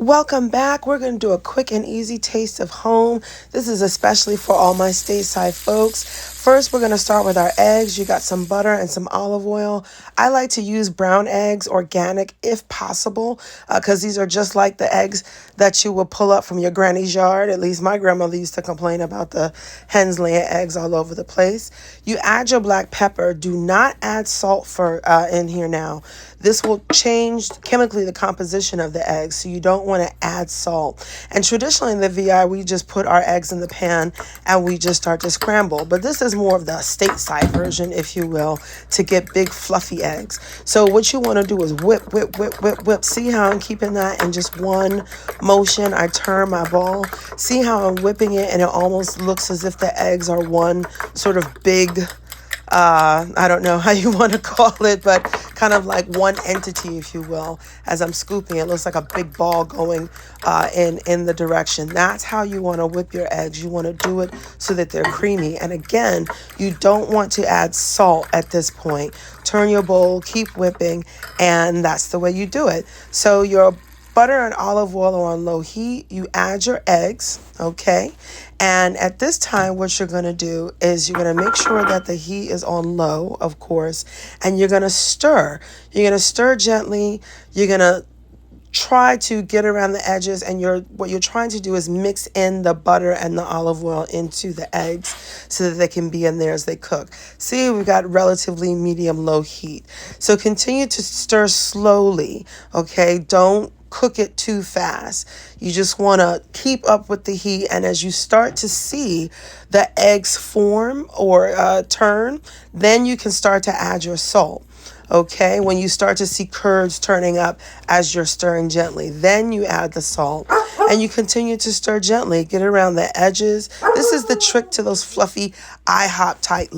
Welcome back. We're going to do a quick and easy taste of home. This is especially for all my stateside folks. First, we're going to start with our eggs. You got some butter and some olive oil. I like to use brown eggs, organic if possible, because these are just like the eggs that you will pull up from your granny's yard. At least my grandmother used to complain about the hens laying eggs all over the place. You add your black pepper. Do not add salt in here now. This will change chemically the composition of the eggs, so you don't want to add salt. And traditionally in the VI, we just put our eggs in the pan and we just start to scramble. But this is more of the stateside version, if you will, to get big fluffy eggs. So what you want to do is whip, whip, whip, whip, whip. See how I'm keeping that in just one motion? I turn my ball. See how I'm whipping it, and it almost looks as if the eggs are one sort of big, I don't know how you want to call it, but kind of like one entity, if you will. As I'm scooping, it looks like a big ball going in the direction. That's how you want to whip your eggs. You want to do it so that they're creamy. And again, you don't want to add salt at this point. Turn your bowl, keep whipping, and that's the way you do it. So your butter and olive oil are on low heat. You add your eggs, okay? And at this time, what you're going to do is you're going to make sure that the heat is on low, of course, and you're going to stir. You're going to stir gently. You're going to try to get around the edges, and what you're trying to do is mix in the butter and the olive oil into the eggs so that they can be in there as they cook. See, we've got relatively medium-low heat. So continue to stir slowly, okay? Don't cook it too fast. You just want to keep up with the heat, and as you start to see the eggs form or turn, then you can start to add your salt. Okay, when you start to see curds turning up as you're stirring gently, then you add the salt and you continue to stir gently. Get around the edges. This is the trick to those fluffy IHOP type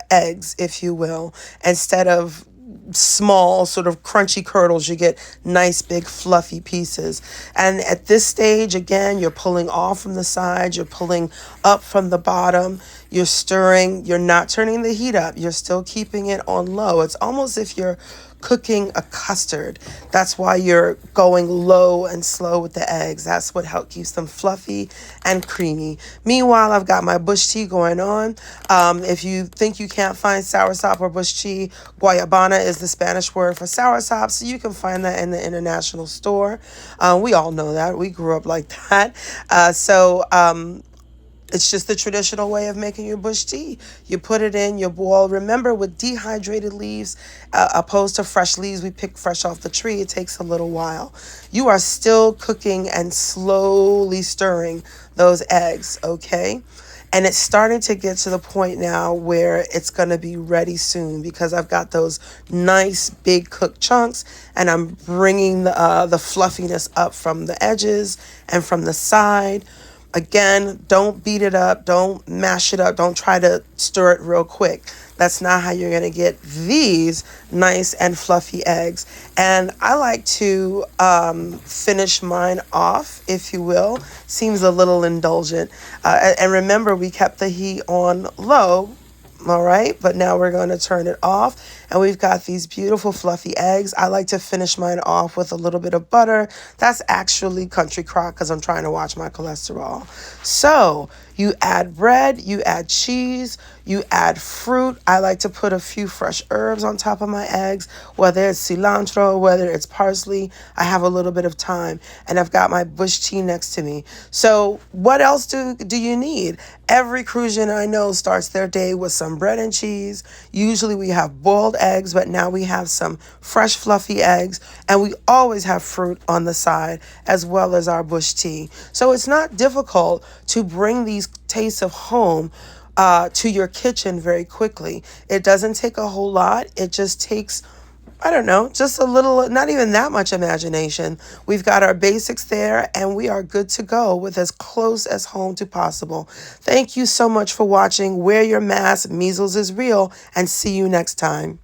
eggs, if you will. Instead of small sort of crunchy curdles, you get nice big fluffy pieces. And at this stage, again, you're pulling off from the side, you're pulling up from the bottom, you're stirring, you're not turning the heat up, you're still keeping it on low. It's almost as if you're cooking a custard. That's why you're going low and slow with the eggs. That's what keeps them fluffy and creamy. Meanwhile, I've got my bush tea going on. If you think you can't find soursop or bush tea, guayabana is the Spanish word for soursop, so you can find that in the international store. We all know that. We grew up like that. It's just the traditional way of making your bush tea. You put it in, you boil. Remember, with dehydrated leaves, opposed to fresh leaves we pick fresh off the tree, it takes a little while. You are still cooking and slowly stirring those eggs, okay? And it's starting to get to the point now where it's going to be ready soon, because I've got those nice big cooked chunks, and I'm bringing the fluffiness up from the edges and from the side. Again, don't beat it up. Don't mash it up. Don't try to stir it real quick. That's not how you're going to get these nice and fluffy eggs. And I like to finish mine off, if you will. Seems a little indulgent. And remember, we kept the heat on low. All right, but now we're going to turn it off, and we've got these beautiful fluffy eggs. I like to finish mine off with a little bit of butter. That's actually country crock because I'm trying to watch my cholesterol. So you add bread, you add cheese, you add fruit. I like to put a few fresh herbs on top of my eggs, whether it's cilantro, whether it's parsley. I have a little bit of time, and I've got my bush tea next to me. So what else do you need? Every Crucian I know starts their day with some bread and cheese. Usually we have boiled eggs, but now we have some fresh fluffy eggs, and we always have fruit on the side as well as our bush tea. So it's not difficult to bring these tastes of home to your kitchen very quickly. It doesn't take a whole lot. It just takes, I don't know, just a little, not even that much imagination. We've got our basics there, and we are good to go with as close as home to possible. Thank you so much for watching. Wear your mask. Measles is real, and see you next time.